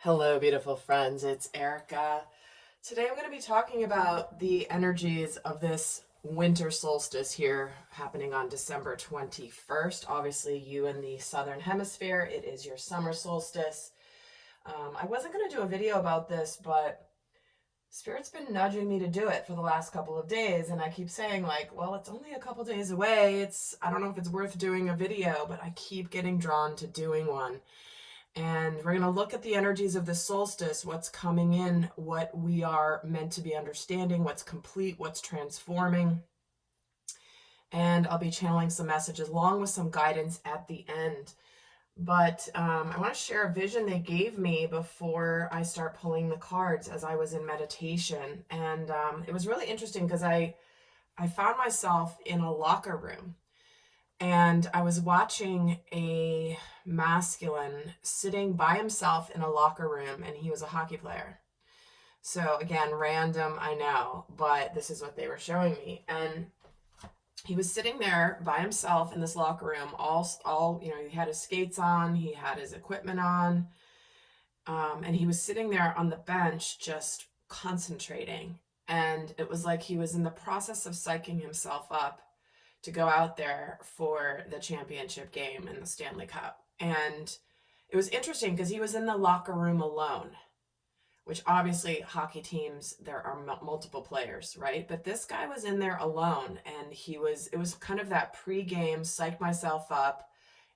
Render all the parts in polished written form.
Hello, beautiful friends. It's Erika. Today I'm going to be talking about the energies of this winter solstice here happening on December 21st. Obviously, you in the southern hemisphere, it is your summer solstice. I wasn't going to do a video about this, but Spirit's been nudging me to do it for the last couple of days, and I keep saying, like, well, it's only a couple days away. I don't know if it's worth doing a video, but I keep getting drawn to doing one. And we're going to look at the energies of the solstice, what's coming in, what we are meant to be understanding, what's complete, what's transforming. And I'll be channeling some messages along with some guidance at the end. But I want to share a vision they gave me before I start pulling the cards as I was in meditation. And it was really interesting because I found myself in a locker room. And I was watching a masculine sitting by himself in a locker room, and he was a hockey player. So again, random, I know, but this is what they were showing me. And he was sitting there by himself in this locker room, all he had his skates on, he had his equipment on, and he was sitting there on the bench just concentrating. And it was like he was in the process of psyching himself up to go out there for the championship game in the Stanley Cup. And it was interesting because he was in the locker room alone, which obviously hockey teams, there are multiple players, right? But this guy was in there alone, and it was kind of that pre-game, psych myself up,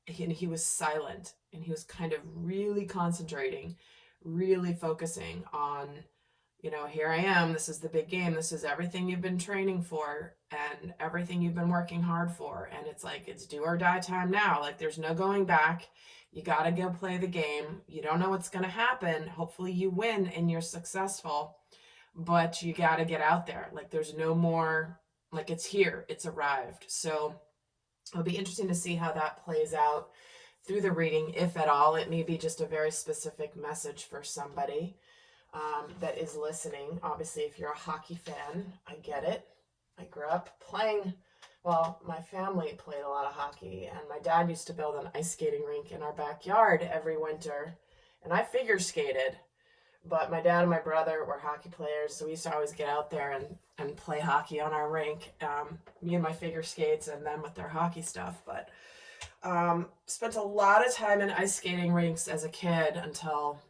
and he was silent, and he was kind of really concentrating, really focusing on, here I am, this is the big game, this is everything you've been training for and everything you've been working hard for, and it's like, it's do or die time now. Like, there's no going back. You got to go play the game. You don't know what's going to happen. Hopefully you win and you're successful, but you got to get out there. Like, there's no more, like, it's here, it's arrived. So it'll be interesting to see how that plays out through the reading, if at all. It may be just a very specific message for somebody that is listening. Obviously, if you're a hockey fan, I get it. I grew up playing, well, my family played a lot of hockey, and my dad used to build an ice skating rink in our backyard every winter, and I figure skated, but my dad and my brother were hockey players, so we used to always get out there and play hockey on our rink, me and my figure skates, and them with their hockey stuff. But spent a lot of time in ice skating rinks as a kid until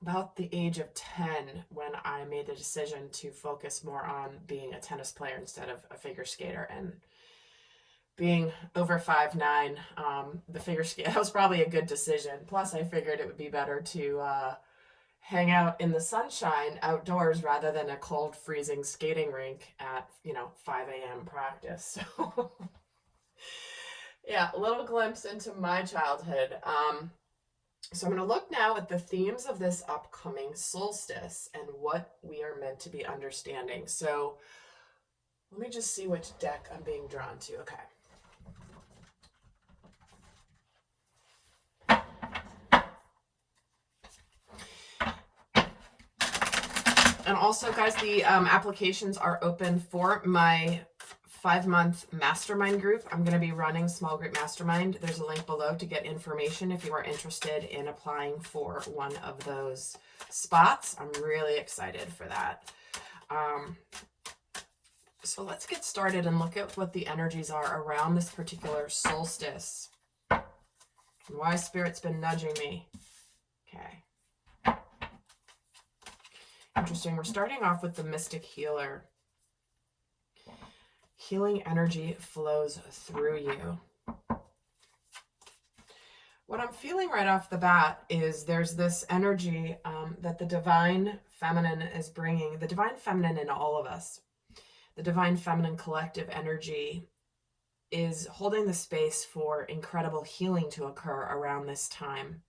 about the age of 10, when I made the decision to focus more on being a tennis player instead of a figure skater. And being over 5'9", the figure skate, that was probably a good decision. Plus, I figured it would be better to hang out in the sunshine outdoors rather than a cold, freezing skating rink at 5 a.m. practice. So yeah, a little glimpse into my childhood. So I'm going to look now at the themes of this upcoming solstice and what we are meant to be understanding. So let me just see which deck I'm being drawn to. Okay. And also, guys, the applications are open for my 5-month mastermind group. I'm going to be running small group mastermind. There's a link below to get information if you are interested in applying for one of those spots. I'm really excited for that. So let's get started and look at what the energies are around this particular solstice and why Spirit's been nudging me. Okay. Interesting. We're starting off with the Mystic Healer. Healing energy flows through you. What I'm feeling right off the bat is there's this energy that the Divine Feminine is bringing, the Divine Feminine in all of us. The Divine Feminine collective energy is holding the space for incredible healing to occur around this time.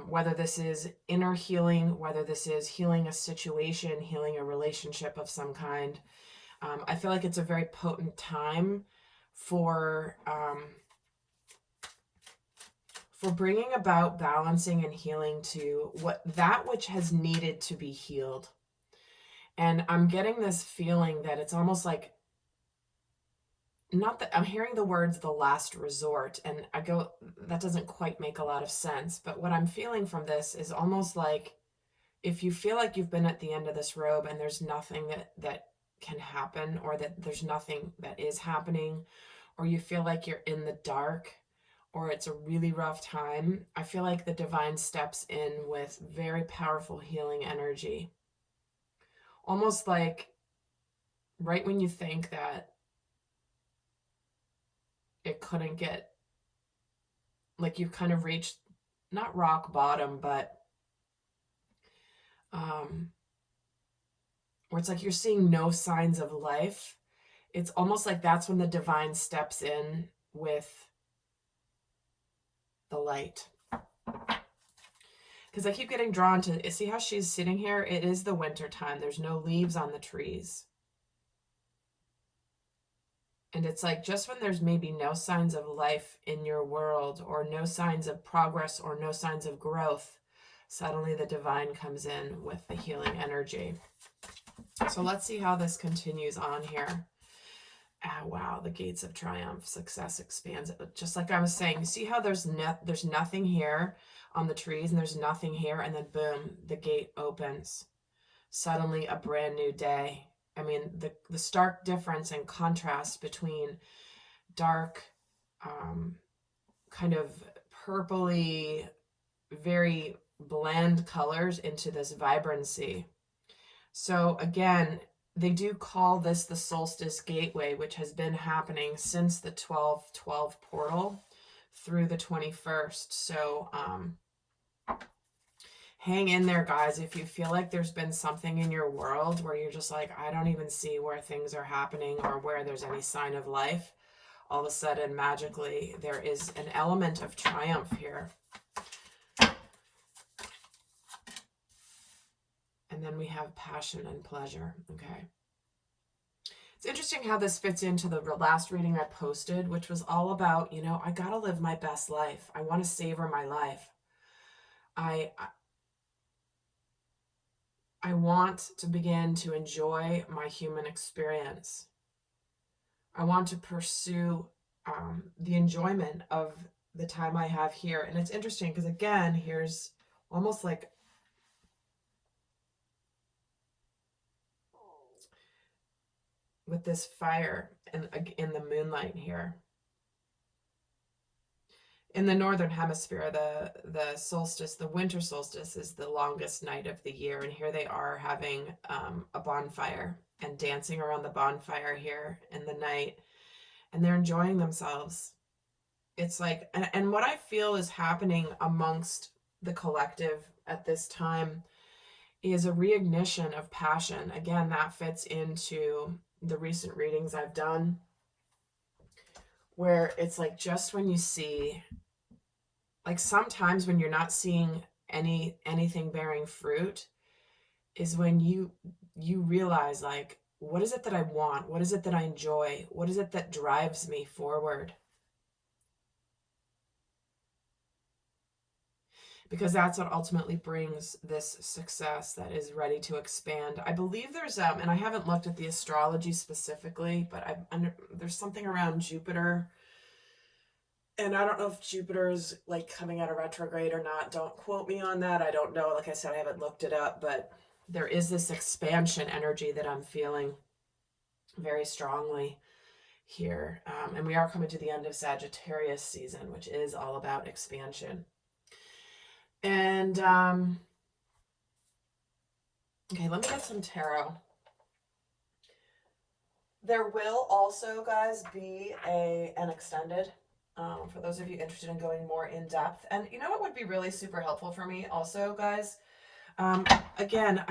Whether this is inner healing, whether this is healing a situation, healing a relationship of some kind. I feel like it's a very potent time for bringing about balancing and healing to that which has needed to be healed. And I'm getting this feeling that it's almost like not that I'm hearing the words the last resort, and I go, that doesn't quite make a lot of sense. But what I'm feeling from this is almost like if you feel like you've been at the end of this rope and there's nothing that can happen, or that there's nothing that is happening, or you feel like you're in the dark, or it's a really rough time, I feel like the divine steps in with very powerful healing energy. Almost like right when you think that it couldn't get, like you've kind of reached not rock bottom, but where it's like you're seeing no signs of life. It's almost like that's when the divine steps in with the light. Because I keep getting drawn to, see how she's sitting here? It is the winter time. There's no leaves on the trees. And it's like just when there's maybe no signs of life in your world, or no signs of progress, or no signs of growth, suddenly the divine comes in with the healing energy. So let's see how this continues on here. Oh, wow, the gates of triumph, success expands. Just like I was saying, see how there's nothing here on the trees, and there's nothing here, and then boom, the gate opens. Suddenly a brand new day. I mean, the stark difference and contrast between dark, kind of purpley, very bland colors into this vibrancy. So again, they do call this the Solstice Gateway, which has been happening since the 12/12 portal through the 21st. So hang in there, guys. If you feel like there's been something in your world where you're just like, I don't even see where things are happening or where there's any sign of life, all of a sudden, magically, there is an element of triumph here. And then we have passion and pleasure. Okay. It's interesting how this fits into the last reading I posted, which was all about, you know, I got to live my best life. I want to savor my life. I want to begin to enjoy my human experience. I want to pursue the enjoyment of the time I have here. And it's interesting because, again, here's almost like with this fire in the moonlight here. In the northern hemisphere, the solstice, the winter solstice, is the longest night of the year, and here they are having a bonfire and dancing around the bonfire here in the night, and they're enjoying themselves. It's like, and what I feel is happening amongst the collective at this time is a reignition of passion. Again, that fits into the recent readings I've done, where it's like just when you see, like sometimes when you're not seeing anything bearing fruit is when you realize, like, what is it that I want? What is it that I enjoy? What is it that drives me forward? Because that's what ultimately brings this success that is ready to expand. I believe there's, and I haven't looked at the astrology specifically, but there's something around Jupiter. And I don't know if Jupiter is like coming out of retrograde or not. Don't quote me on that. I don't know. Like I said, I haven't looked it up, but there is this expansion energy that I'm feeling very strongly here. And we are coming to the end of Sagittarius season, which is all about expansion. And, okay, let me get some tarot. There will also, guys, be an extended, for those of you interested in going more in depth. And you know what would be really super helpful for me also, guys? Again,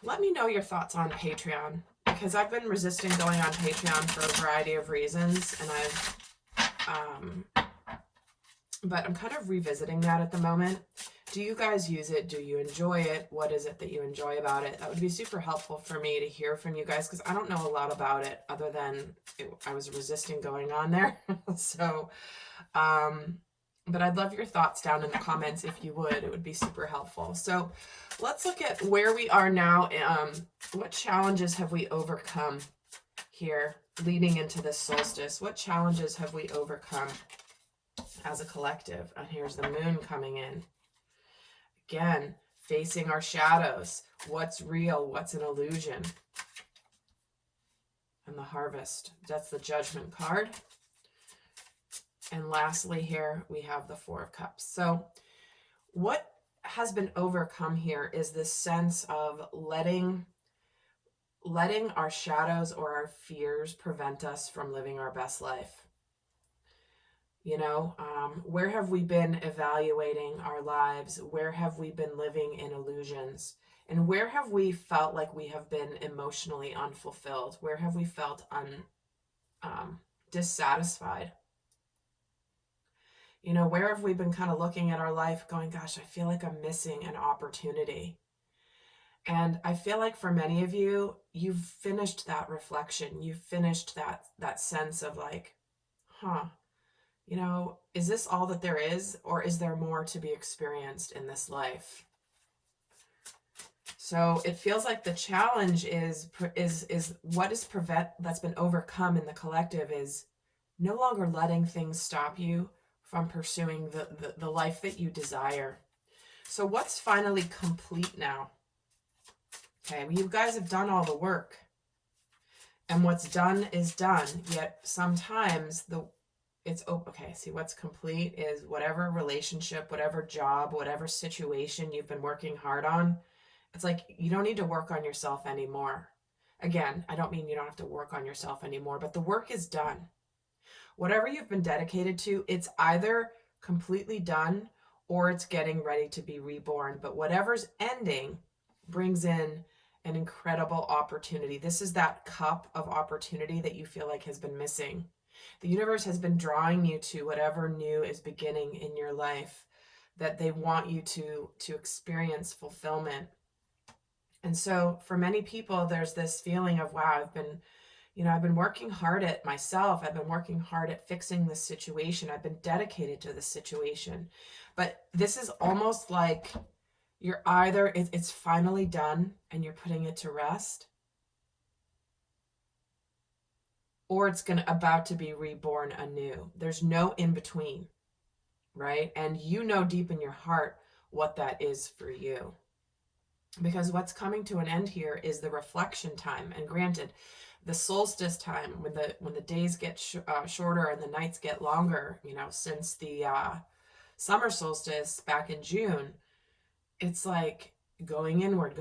let me know your thoughts on Patreon, because I've been resisting going on Patreon for a variety of reasons, and but I'm kind of revisiting that at the moment. Do you guys use it? Do you enjoy it? What is it that you enjoy about it? That would be super helpful for me to hear from you guys, because I don't know a lot about it other than I was resisting going on there. So, but I'd love your thoughts down in the comments if you would. It would be super helpful. So let's look at where we are now. What challenges have we overcome? here leading into this solstice. What challenges have we overcome as a collective? And here's the moon coming in. Again, facing our shadows. What's real? What's an illusion? And the harvest. That's the judgment card. And lastly here, we have the Four of Cups. So what has been overcome here is this sense of letting our shadows or our fears prevent us from living our best life. You know, where have we been evaluating our lives? Where have we been living in illusions? And where have we felt like we have been emotionally unfulfilled? Where have we felt dissatisfied? You know, where have we been kind of looking at our life going, gosh, I feel like I'm missing an opportunity. And I feel like for many of you, you've finished that reflection. You've finished that sense of like, you know, is this all that there is, or is there more to be experienced in this life? So it feels like the challenge is what is that's been overcome in the collective is no longer letting things stop you from pursuing the life that you desire. So what's finally complete now? Okay, well, you guys have done all the work. And what's done is done. Yet sometimes okay, see, what's complete is whatever relationship, whatever job, whatever situation you've been working hard on. It's like you don't need to work on yourself anymore. Again, I don't mean you don't have to work on yourself anymore, but the work is done. Whatever you've been dedicated to, it's either completely done or it's getting ready to be reborn. But whatever's ending brings in an incredible opportunity. This is that cup of opportunity that you feel like has been missing. The universe has been drawing you to whatever new is beginning in your life, that they want you to experience fulfillment. And so for many people, there's this feeling of, wow, I've been working hard at myself. I've been working hard at fixing this situation. I've been dedicated to this situation. But this is almost like you're either, it's finally done and you're putting it to rest, or it's about to be reborn anew. There's no in between, right? And you know deep in your heart what that is for you. Because what's coming to an end here is the reflection time. And granted, the solstice time, when the days get shorter and the nights get longer, you know, since the summer solstice back in June, it's like going inward,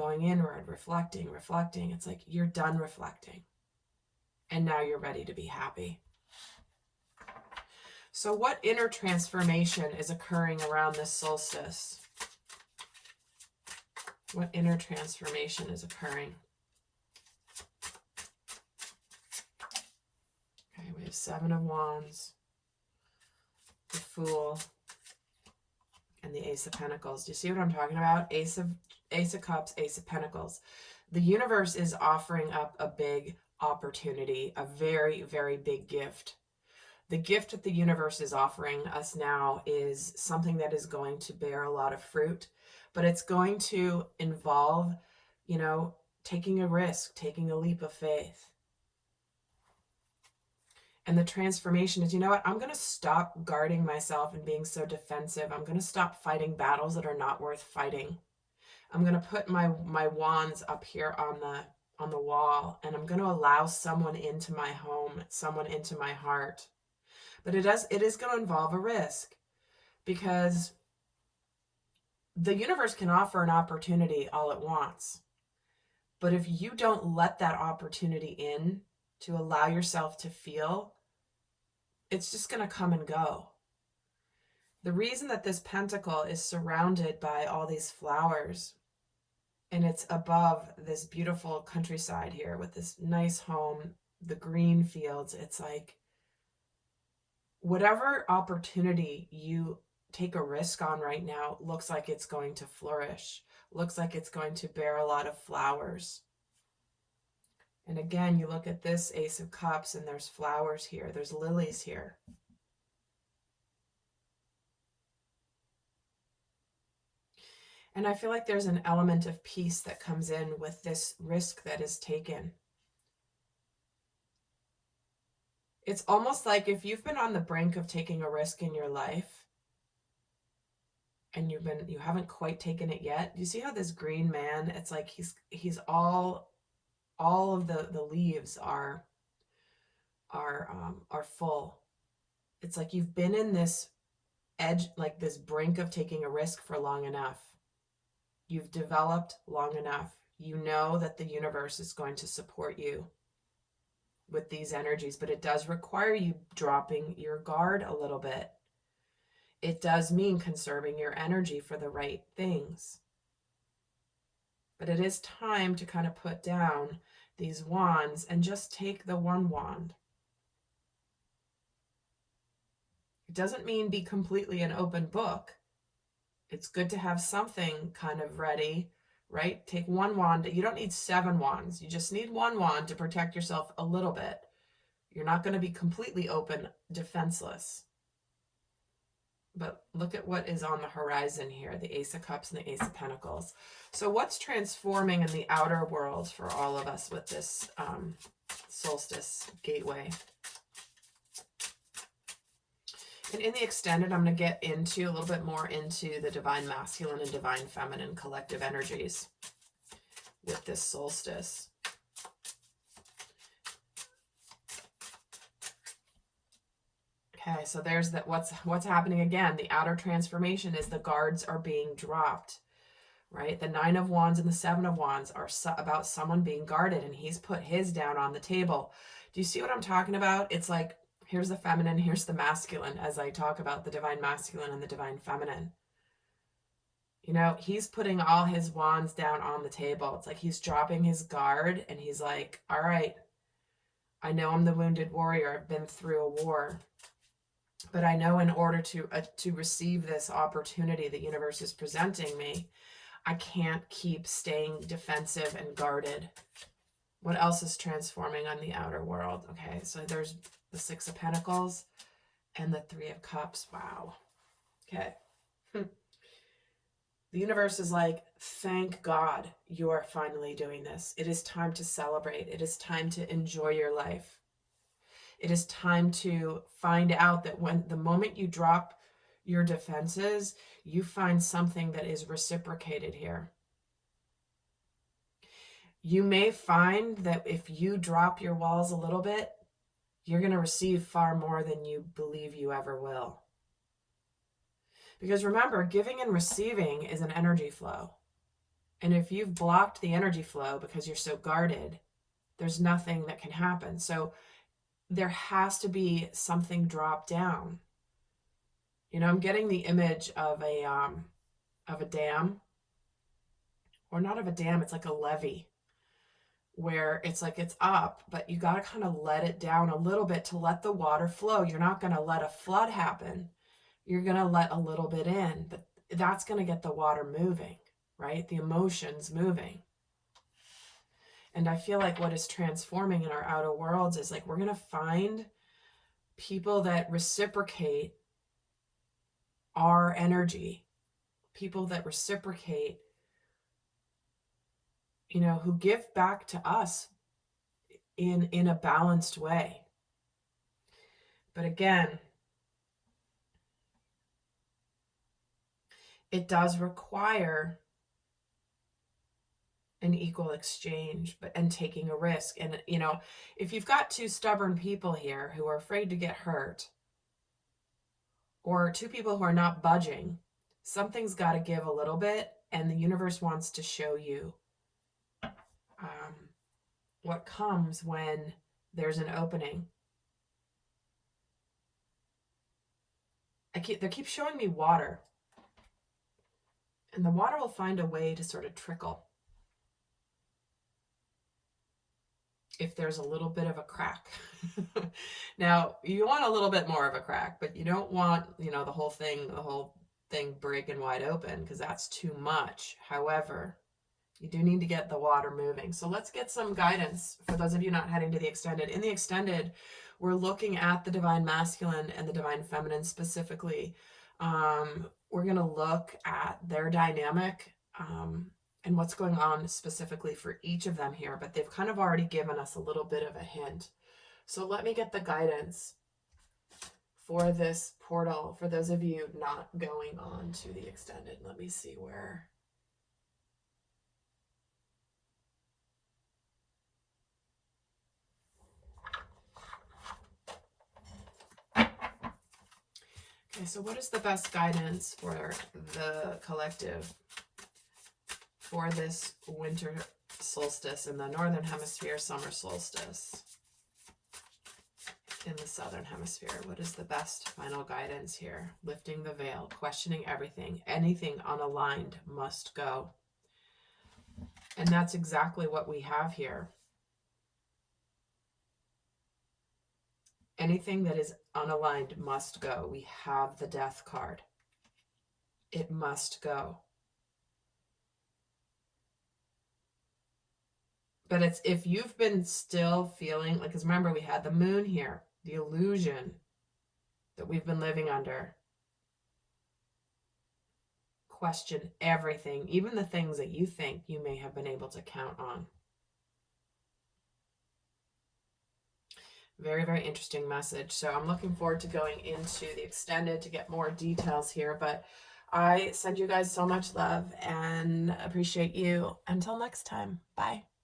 reflecting. It's like you're done reflecting. And now you're ready to be happy. So what inner transformation is occurring around this solstice? What inner transformation is occurring? Okay, we have Seven of Wands, the Fool, and the Ace of Pentacles. Do you see what I'm talking about? Ace of Cups, Ace of Pentacles. The universe is offering up a big opportunity, a very, very big gift. The gift that the universe is offering us now is something that is going to bear a lot of fruit, but it's going to involve, you know, taking a risk, taking a leap of faith. And the transformation is, you know what, I'm going to stop guarding myself and being so defensive. I'm going to stop fighting battles that are not worth fighting. I'm going to put my wands up here on the wall, and I'm going to allow someone into my home, someone into my heart. But it is going to involve a risk, because the universe can offer an opportunity all it wants. But if you don't let that opportunity in to allow yourself to feel, it's just going to come and go. The reason that this pentacle is surrounded by all these flowers, and it's above this beautiful countryside here with this nice home, the green fields, it's like whatever opportunity you take a risk on right now looks like it's going to flourish, looks like it's going to bear a lot of flowers. And again, you look at this Ace of Cups and there's flowers here, there's lilies here. And I feel like there's an element of peace that comes in with this risk that is taken. It's almost like if you've been on the brink of taking a risk in your life and you haven't quite taken it yet. You see how this green man, it's like he's all of the leaves are full. It's like you've been in this edge, like this brink of taking a risk for long enough. You've developed long enough. You know that the universe is going to support you with these energies, but it does require you dropping your guard a little bit. It does mean conserving your energy for the right things. But it is time to kind of put down these wands and just take the one wand. It doesn't mean be completely an open book. It's good to have something kind of ready, right? Take one wand. You don't need 7 wands. You just need one wand to protect yourself a little bit. You're not going to be completely open, defenseless. But look at what is on the horizon here, the Ace of Cups and the Ace of Pentacles. So what's transforming in the outer world for all of us with this solstice gateway? And in the extended, I'm going to get into a little bit more into the divine masculine and divine feminine collective energies with this solstice. Okay, so there's that. What's happening again? The outer transformation is the guards are being dropped, right? The 9 of Wands and the 7 of Wands are about someone being guarded, and he's put his down on the table. Do you see what I'm talking about? It's like, here's the feminine, here's the masculine, as I talk about the divine masculine and the divine feminine. You know, he's putting all his wands down on the table. It's like he's dropping his guard, and he's like, all right, I know I'm the wounded warrior. I've been through a war. But I know in order to receive this opportunity the universe is presenting me, I can't keep staying defensive and guarded. What else is transforming on the outer world? Okay, so there's the 6 of Pentacles and the 3 of Cups. Wow. Okay. The universe is like, thank God you are finally doing this. It is time to celebrate. It is time to enjoy your life. It is time to find out that when the moment you drop your defenses, you find something that is reciprocated here. You may find that if you drop your walls a little bit, you're going to receive far more than you believe you ever will. Because remember, giving and receiving is an energy flow. And if you've blocked the energy flow because you're so guarded, there's nothing that can happen. So there has to be something dropped down. You know, I'm getting the image of a dam, or not of a dam, it's like a levee, where it's like it's up, but you got to kind of let it down a little bit to let the water flow. You're not going to let a flood happen. You're going to let a little bit in, but that's going to get the water moving, right? The emotions moving. And I feel like what is transforming in our outer worlds is like we're going to find people that reciprocate our energy, people that reciprocate, you know, who give back to us in a balanced way. But again, it does require an equal exchange, and taking a risk. And, you know, if you've got 2 stubborn people here who are afraid to get hurt, or 2 people who are not budging, something's got to give a little bit, and the universe wants to show you what comes when there's an opening. They keep showing me water, and the water will find a way to sort of trickle if there's a little bit of a crack. Now, you want a little bit more of a crack, but you don't want, you know, the whole thing breaking wide open, because that's too much. However, you do need to get the water moving. So let's get some guidance for those of you not heading to the extended. In the extended, we're looking at the divine masculine and the divine feminine specifically. We're going to look at their dynamic, and what's going on specifically for each of them here, but they've kind of already given us a little bit of a hint So let me get the guidance for this portal, for those of you not going on to the extended. Let me see where. Okay, so what is the best guidance for the collective for this winter solstice in the northern hemisphere, summer solstice in the southern hemisphere? What is the best final guidance here? Lifting the veil, questioning everything. Anything unaligned must go. And that's exactly what we have here. Anything that is unaligned must go. We have the death card. It must go. But it's if you've been still feeling, like, because remember we had the moon here, the illusion that we've been living under. Question everything, even the things that you think you may have been able to count on. Very, very interesting message. So I'm looking forward to going into the extended to get more details here. But I send you guys so much love and appreciate you. Until next time, bye.